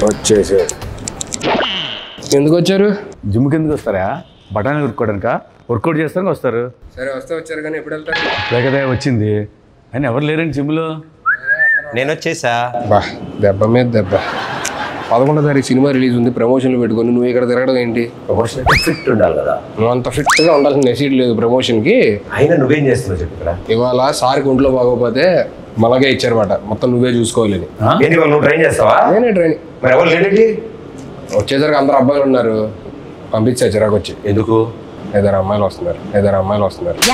వచ్చేసారు. ఎందుకు వచ్చారు? జిమ్కి ఎందుకు వస్తారా? బఠానీ కొట్టుకోవడానిక? వర్కౌట్ చేస్తానికి వస్తారు. సరే వస్తే వచ్చారు కానీ ఎప్పుడు వెళ్తారు? లేకదే వచ్చింది అని ఎవరు లేరండి జిమ్లో. నేను వచ్చేసా. బా దెబ్బ మీద దెబ్బ. 11వ తారీఖు సినిమా రిలీజ్ ఉంది, ప్రమోషన్లు పెట్టుకొని నువ్వు ఇక్కడ తిరగడం ఏంటి? ప్రమోషన్ ఫిట్ ఉండాలి కదా. నువ్వు అంత ఫిట్గా ఉండాల్సిన నెసీడ్ లేదు ప్రమోషన్కి. అయినా నువ్వేం చేస్తున్నావు చెప్పు ఇక్కడ. ఇవాళ సార్కి ఒంట్లో బాగోకపోతే మనగా ఇచ్చారన్నమాట, మొత్తం నువ్వే చూసుకోవాలని. ఏంటి నువ్వు ట్రైన్ చేస్తావా? నేనే ట్రైనింగ్. మరి ఎవరు లేడీ? వచ్చేసరికి అందరు అబ్బాయిలు ఉన్నారు, పంపించా చిరాకు వచ్చి. ఎందుకు? 5 అమ్మాయిలు వస్తున్నారు.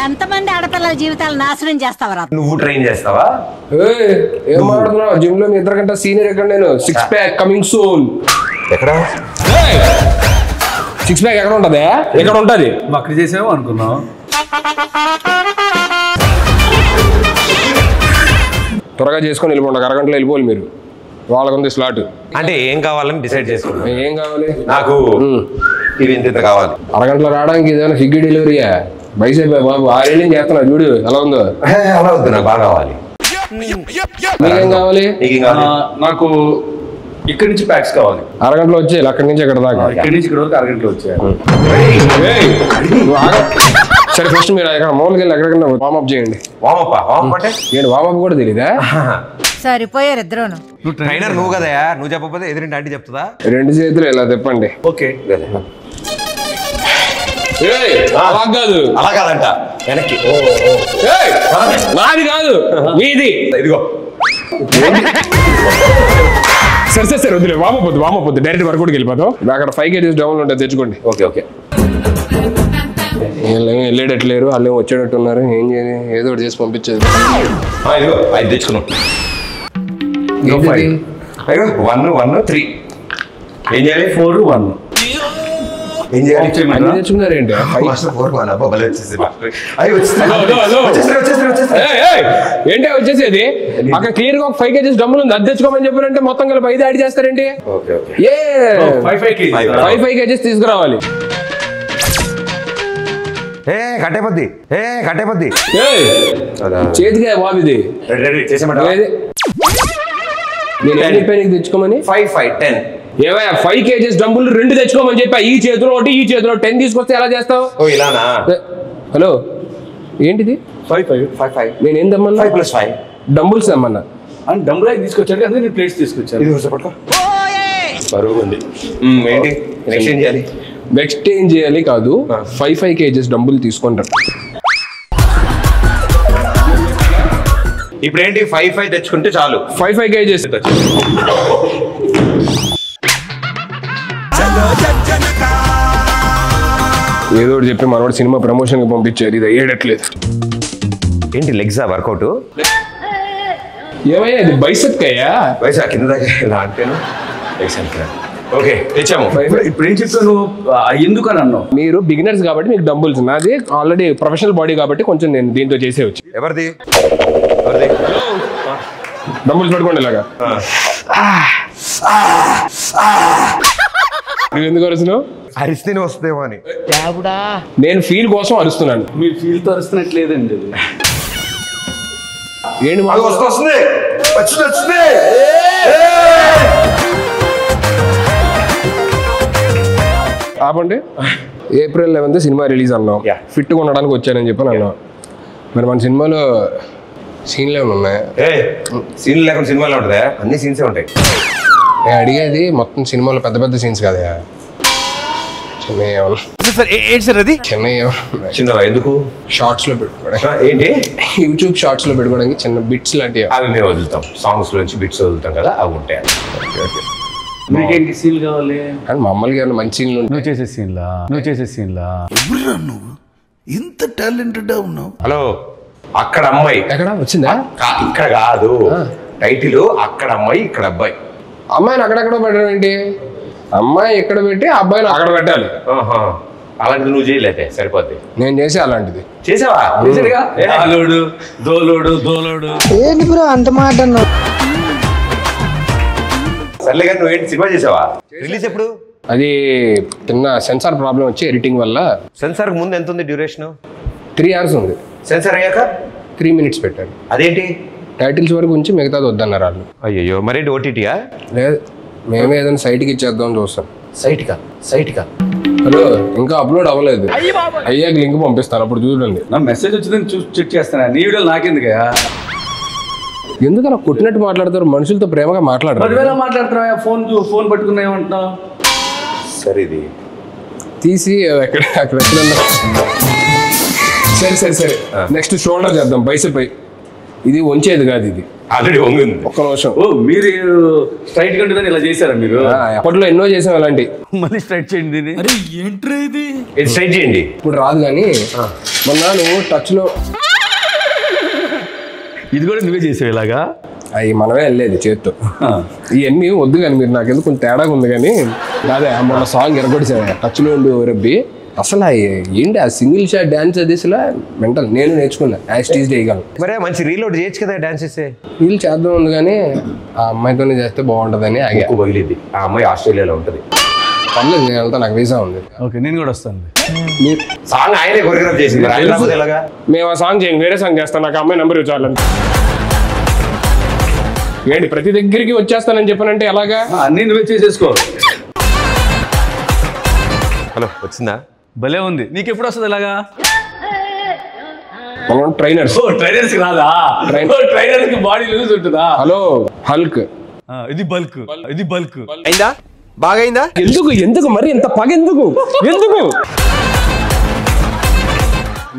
ఎంతమంది ఆడపిల్లల జీవితాలు నాశనం చేస్తావరా? నువ్వు ట్రైన్ చేస్తావా? ఏం మాట్లాడుతున్నావు? జిమ్ లో మీ 2 గంటల సీనియర్ ఎక్కడ? నేను 6 ప్యాక్ కమింగ్ సూన్. ఎక్కడ 6 ప్యాక్ ఎక్కడ ఉంటది? ఎక్కడ ఉంటది? అక్కడ చేసాము అనుకున్నాం. త్వరగా చేసుకొని వెళ్ళిపోండి, 1 అరగంటలో వెళ్ళిపోవాలి మీరు. వాళ్ళకుంది స్లాట్. అంటే ఏం కావాలని డిసైడ్ చేసుకున్నా. ఏం కావాలి? నాకు ఇది ఇంత కావాలి. అరగంటలో రావడానికి ఏదైనా స్విగ్గీ డెలివరీయా? బైసే బాబు 6 ఏళ్ళు చేస్తున్నా చూడు ఎలా ఉందో. అలా వద్దు, నాకు బాగా కావాలి. మీకేం కావాలి? నాకు ఇక్కడి నుంచి ప్యాక్స్ కావాలి. అరగంటలో వచ్చేయాలి, అక్కడి నుంచి ఎక్కడ దాకా. ఇక్కడి నుంచి ఇక్కడ వరకు అరగంటలో వచ్చాయి. సరే ఫస్ట్ మీరు ఎక్కడ మామూలుగా వెళ్ళి ఎక్కడికన్నా వార్మప్ చేయండి. వామప్ అంటే ఏంటి వార్మప్ కూడా తెలీదా? సరిపోయారు ఇద్దరును. ట్రైనర్ నువ్వు కదా, నువ్వు చెప్పకపోతే ఎదురింటి ఆంటీ చెప్తుందా? 2 చేతులు ఇలా తిప్పండి. ఓకే. అలా కాదు, అలా కాదంట, వెనక్కి. నాది కాదు మీది. ఇదిగో సరే వద్దులే, వామపోద్దు డైరెక్ట్ వర్కౌట్కి వెళ్ళిపోతాం. అక్కడ 5 kgs డౌన్ ఉంటుంది, తెచ్చుకోండి. ఓకే. వెళ్ళేటట్లేరు, వాళ్ళు వచ్చేటట్టు ఉన్నారు. ఏం చేయాలి? ఏదో ఒకటి చేసి పంపించేది. ఇదిగో 5 తెచ్చుకున్నాం. 1 3 ఏం చేయాలి? 4 1 ఏం చేయాలి? తెచ్చుకున్నారు ఏంటి? ఏంటి వచ్చేసేది? అక్కడ క్లియర్ గా ఒక 5 kgs డబ్బులు ఉంది, అది తెచ్చుకోమని చెప్పారంటే మొత్తం కలిపి 5 యాడ్ చేస్తారేంటి? 5 kgs తీసుకురావాలి. కట్టేపద్ది చేతిగా బాబు ఇది. నేను ఏం చెప్పాను నీకు తెచ్చుకోమని? 5 5 10 ఏమయ్యా 5 kgs డబ్బులు 2 తెచ్చుకోమని చెప్పా. ఈ చేతిలో 1, ఈ చేతిలో 10 తీసుకొస్తే ఎలా చేస్తావు? ఇలానా? హలో ఏంటిది? 5 5 5 నేను ఏం తెమ్మన్నా? 5 + 5 డంబుల్స్ తెమ్మన్నా. అని డంబుల్ తీసుకొచ్చాడు కదా, నేను ప్లేట్స్ తీసుకొచ్చాను. బరువు ఉంది. ఏంటి ఎక్స్చేంజ్ చేయాలి? ఎక్స్చేంజ్ చేయాలి కాదు, 5 kgs డంబుల్ తీసుకుంటారు. ఇప్పుడు ఏంటి 5 5 తెచ్చుకుంటే చాలు. 5 kgs ఏదో ఒకటి చెప్పి మనోడు సినిమా ప్రమోషన్ కి పంపించారు. ఇది అయ్యేటట్లేదు. ఏంటి లెగ్సా వర్కౌట్? ఏమయ్యా ఇది బైసెప్ అయ్యా? వయసు కింద దాకా ఇలా అంటేను. ఓకే తెచ్చాము. ఇప్పుడు ఏం చెప్తాను ఎందుకు అని అన్నావు? మీరు బిగినర్స్ కాబట్టి మీకు డంబుల్స్, నాది ఆల్రెడీ ప్రొఫెషనల్ బాడీ కాబట్టి కొంచెం నేను దీంతో చేసేవచ్చు. ఎవరిది? డంబుల్స్ పట్టుకోండి ఇలాగా. నువ్వు ఎందుకు అరుస్తున్నావు? అరిస్తేనే వస్తుందేమో అని. నేను ఫీల్ కోసం అరుస్తున్నాను. మీరు ఫీల్ తో అరుస్తున్నట్లేదండి. ఏంటి వస్తుంది. ఆపండి. April 11th సినిమా రిలీజ్ అన్నాం. ఫిట్గా ఉండడానికి వచ్చానని చెప్పని అన్నాం. మరి మన సినిమాలో సీన్లు ఏమైనా ఉన్నాయా? సీన్లు లేకుండా సినిమాలో ఉంటుందా? అన్ని సీన్సే ఉంటాయి. నేను అడిగేది మొత్తం సినిమాలో పెద్ద పెద్ద సీన్స్ కదా, చిన్నవా? ఎందుకు? షార్ట్స్ లో పెట్టుకోవడానికి. ఏంటి? యూట్యూబ్ షార్ట్స్ లో పెట్టుకోవడానికి చిన్న బిట్స్ లాంటివి. అవి మేము వదులుతాం, సాంగ్స్ నుంచి బిట్స్ వదులుతాం కదా, అవి ఉంటాయి. మీకేంటి సీన్లు కావాలి? అండ్ మామూలుగా మంచి సీన్లు నువ్వు చేసే సీన్లా నువ్వు ఇంత టాలెంటెడ్ ఉన్నావు. హలో, అక్కడ అమ్మాయి ఎక్కడ వచ్చిందా? ఇక్కడ కాదు, టైటిల్ అక్కడ అమ్మాయి ఇక్కడ అబ్బాయి. అమ్మాయిని అక్కడెక్కడ పెట్టడం ఏంటి? అమ్మాయి ఎక్కడ పెట్టి అబ్బాయిని అక్కడ పెట్టాలి. అలాంటిది నువ్వు చేయలేదే సరిపోద్ది. నేను చేసే అలాంటిది. చేసావా? దోలోడు ఏంటి బ్రో అంత మాట అన్నావు? సర్లే కానీ నువ్వేంటి సినిమా చేసావా? రిలీజ్ ఎప్పుడు? అది చిన్న సెన్సార్ ప్రాబ్లం వచ్చి ఎడిటింగ్ వల్ల. సెన్సార్ ముందు ఎంత ఉంది డ్యూరేషన్? 3 hours ఉంది. సెన్సార్ అయ్యాక 3 minutes పెట్టాను. అదేంటి? టైటిల్స్ వరకు ఉంచి మిగతాది వద్దన్నారు వాళ్ళు. అయ్యో మరేంటి ఓటీటీయా? లేదు, మేమే ఏదైనా సైట్కి ఇచ్చేద్దాం చూస్తాం. సైట్కా హలో, ఇంకా అప్లోడ్ అవ్వలేదు, అయ్యాక లింక్ పంపిస్తాను, అప్పుడు చూడండి. నా మెసేజ్ వచ్చిందని చూసి చెక్ చేస్తాను. నీ వీడియోలు నాకెందుకయ్యా? ఎందుకు అలా కొట్టినట్టు మాట్లాడతారు? మనుషులతో ప్రేమగా మాట్లాడరు. పదివేల మాట్లాడుతున్నావా? ఫోన్ పట్టుకున్నా ఏమంటున్నావు? సరే ఇది తీసి అక్కడ సరే నెక్స్ట్ షోల్డర్ చేద్దాం, బైసెప్. ఇది వంచేది కాదు, ఇది ఆల్రెడీ వంగింది. ఒక్క నిమిషం. ఓ మీరు స్ట్రైట్ కంటుందని ఇలా చేశారా మీరు? అప్పట్లో ఎన్నో చేసాం అలాంటి. మళ్ళీ స్ట్రైట్ చేయండి. ఇది స్ట్రైట్ చేయండి. ఇప్పుడు రాదు కానీ మొన్న నువ్వు టచ్ లో ఇది కూడా నువ్వే చేసావు ఇలాగా? అవి మనమే వెళ్ళేది చేత్తో. ఇవన్నీ వద్దు కానీ మీరు నాకు ఎందుకు కొంచెం తేడాగా ఉంది కానీ అదే మొన్న సాంగ్ ఎరగొడిసా టచ్ లో ఉండి రబ్బి. అసలు ఏంటి ఆ సింగిల్ షాట్ డాన్స్ అది అసలు మెంటల్. నేను నేర్చుకున్నా యాస్టీజ్ చేయగలను. మరే మంచి రీలోడ్ చేయొచ్చు కదా డాన్స్ చేస్తే. వీళ్ళు చేద్దాం ఉంది కానీ ఆ అమ్మాయితోనే చేస్తే బాగుంటుందని ఆగా. పగిలిద్ది. ఆ అమ్మాయి ఆస్ట్రేలియాలో ఉంటుంది. పర్లేదు, నేను వెళ్తా, నాకు వీసా ఉంది. ఓకే, నేను కూడా వస్తాను. సాంగ్ ఆయనే కొరియోగ్రాఫ్ చేసింది. ఎలాగా మేము ఆ సాంగ్ చేయండి, వేరే సాంగ్ చేస్తాను, నాకు అమ్మాయి నెంబర్ ఇవ్వాలని. ఏంటి ప్రతి దగ్గరికి వచ్చేస్తానని చెప్పానంటే ఎలాగా? అన్నీ నువ్వే చేసేసుకో. హలో, వచ్చిందా? భలే ఉంది. నీకు ఎప్పుడు వస్తుంది ఇలాగా? మనం ట్రైనర్స్. ట్రైనర్స్ రాదా? ట్రైనర్స్ కి బాడీ లూజ్ ఉంటుందా? Hello Hulk. ఇది బల్క్. అయిందా? బాగా అయిందా? ఎందుకు మరి ఇంత పగ ఎందుకు?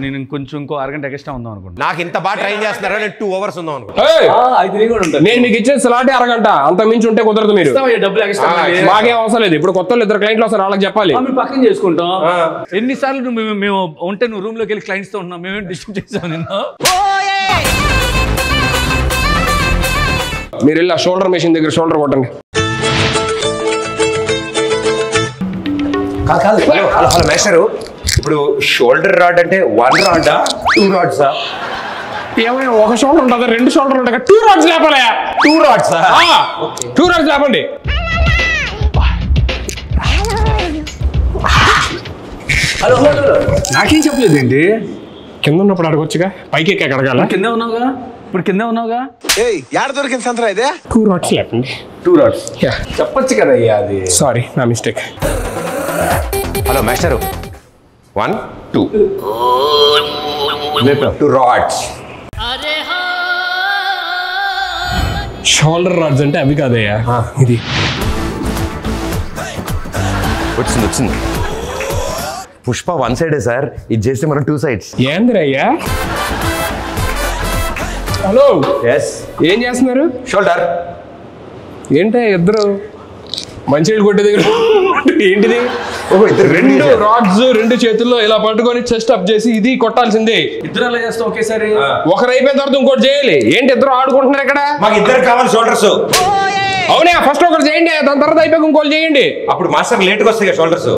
నేను ఇంకో అరగంట ఎక్స్ట్రా ఉందాం అనుకుంటా. నాకు ఇంత బాగా ట్రైన్ చేస్తున్నారా? నేను 2 hours ఉందాం అనుకుంటా. నేను మీకు ఇచ్చే స్లాటే అరగంట, అంత మించి ఉంటే కుదరదు. మీరు డబ్బులు ఎక్స్ట్రా మాకేం అవసరం లేదు. ఇప్పుడు కొత్త 2 క్లయింట్లు వస్తారు, వాళ్ళకి చెప్పాలి. మేము పక్కన చేసుకుంటాం. ఎన్నిసార్లు మేము ఉంటే నువ్వు రూమ్ లోకి వెళ్ళి క్లయింట్స్ తో ఉన్నాం. మేమేం డిస్టర్బ్ చేసాం నిన్ను? మీరు వెళ్ళి ఆ షోల్డర్ మెషిన్ దగ్గర షోల్డర్ కొట్టండి. కాదు హలో మేస్టరు, ఇప్పుడు షోల్డర్ రాడ్ అంటే 1 రాడా 2 రాడ్సా? ఏమైనా ఒక షోల్డర్ ఉంటుందా, 2 షోల్డర్ ఉంటాయి? 2 రాడ్స్ లేపాలి. 2 రాడ్సా? 2 రాడ్స్ లేపండి. హలో నాకేం చెప్పలేదు ఏంటి? కింద ఉన్నప్పుడు అడగొచ్చుగా, పైకి ఎక్కి అడగాల. కిందే ఉన్నావుగా, ఇప్పుడు కిందే ఉన్నావుగా. యాడ దొరికింది సంతరా ఇదే? 2 రాడ్స్ లేపండి. 2 రాడ్స్ చెప్పొచ్చు కదా అయ్యా. అది సారీ, నా mistake. Hello master, 1 2 2 rods. Shoulder rods అంటే అవి కాదయ్యా, ఇది. వచ్చింది. పుష్ప 1 సైడే సార్, ఇది చేస్తే మనం 2 sides. ఏందిరయ్యా? Hello, yes. ఏం చేస్తున్నారు? షోల్డర్. ఏంటి ఇద్దరు మంచినీళ్ళు కొట్టే దగ్గర ఏంటిది? ఇద్దరు 2 రాడ్స్ 2 చేతుల్లో ఇలా పట్టుకొని చెస్ట్ అప్ చేసి ఇది కొట్టాల్సిందే. ఇద్దరు అలా చేస్తాం ఒకేసారి. ఒకరు అయిపోయిన తర్వాత ఇంకోటి చేయాలి. ఏంటి ఇద్దరు ఆడుకుంటున్నారు ఇక్కడ? మాకు ఇద్దరు కావాలి షోల్డర్స్. అవునా, ఫస్ట్ ఒకరు చేయండి, దాని తర్వాత అయిపోయి ఇంకోటి చేయండి. అప్పుడు మాస్టర్ లేట్గా వస్తాయి కదా షోల్డర్స్.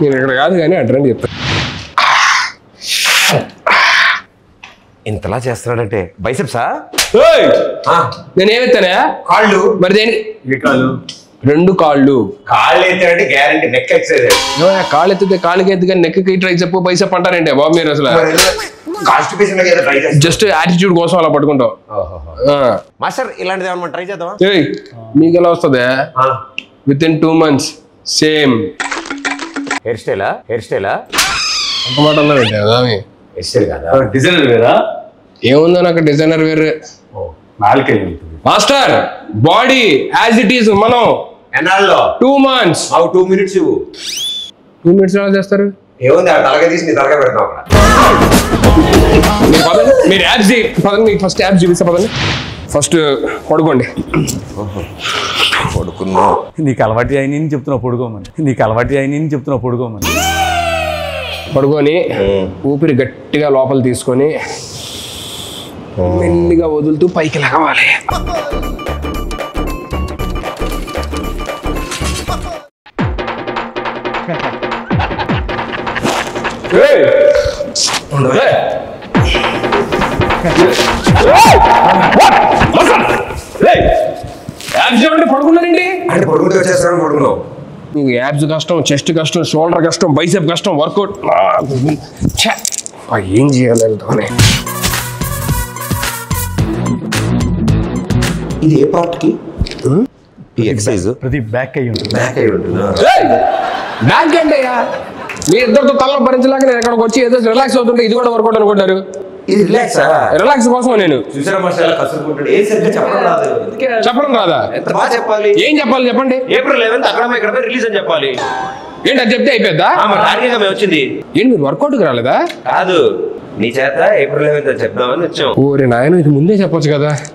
నేను ఇక్కడ కాదు కానీ అడ్రండి చెప్తాను. ఇంతలా చేస్తున్నాడంటే బైసెప్సా? నేను ఏమెత్తానా? కాళ్ళు. మరి దేనికి? 2 కాళ్ళు. కాళ్ళు ఎత్తాడంటే గ్యారంటీ నెక్ ఎక్సైజ్. కాళ్ళు ఎత్తితే కాళ్ళకి ఎత్తి కానీ నెక్కి ట్రై చెప్పు బైసెప్ అంటారంటే బాబు మీరు అసలు జస్ట్ యాటిట్యూడ్ కోసం అలా పట్టుకుంటాం. మాస్టర్ ఇలాంటిది ఏమన్నా ట్రై చేద్దామా? మీకు ఎలా వస్తుంది? Within 2 months same hair స్టైలా? అంత మాట అన్నారంటే హెయిర్ స్టైల్ కదా, డిజైనర్ వేరా? ఏముందో నాకు డిజైనర్ వేరే. Master body as it is మనం ఎన్నాళ్ళలో 2 months. 2 minutes ఇవ్వు. 2 minutes ఎలా చేస్తారు? ఏముంది, తలగా తీసి నీ తలగా పెడతాం అక్కడ. మీరు యాప్స్ పదండి, మీకు ఫస్ట్ యాప్స్ చూపిస్తా పదండి. ఫస్ట్ పడుకోండి. పడుకున్నా. నీకు అలవాటు అయిన చెప్తున్నావు పడుకోమని. పడుకొని ఊపిరి గట్టిగా లోపల తీసుకొని మెల్లిగా వదులుతూ పైకి లగవాలి. పడుకున్నారండి అంటే పడుకుంటే వచ్చేస్తాను. పడుకున్నావు. నీకు యాబ్స్ కష్టం, చెస్ట్ కష్టం, షోల్డర్ కష్టం, బైసెప్ కష్టం, వర్కౌట్ ఏం చేయాలి? ఇది ఏ పార్ట్ కి ఈ ఎక్సర్సైజ్ ప్రతి బ్యాక్ అయ్యి ఉంటుంది. బ్యాక్ అయి ఉంటుంది. బ్యాంక్ అంటే మీ ఇద్దరితో తలలో భరించలేక నేను ఇక్కడికి వచ్చి ఏదో రిలాక్స్ అవుతుంటే ఇది కూడా వర్కౌట్ అనుకుంటారు. ఇది రిలాక్సా? రిలాక్స్ కోసం నేను చూసారా మాస్టర్ ఎలా కసురుకుంటాడు? ఏం సరిగ్గా చెప్పడం రాదు. చెప్పడం రాదా? ఎంత బాగా చెప్పాలి. ఏం చెప్పాలి చెప్పండి. ఏప్రిల్ 11th అక్కడ ఇక్కడ రిలీజ్ అని చెప్పాలి. ఏంటి అది చెప్తే అయిపోద్దా? టార్గెట్ మేము వచ్చింది. ఏంటి మీరు వర్కౌట్కి రాలేదా? కాదు, నీ చేత ఏప్రిల్ 11th అని చెప్దామని వచ్చాం. ఓరే నాయన ఇది ముందే చెప్పొచ్చు కదా.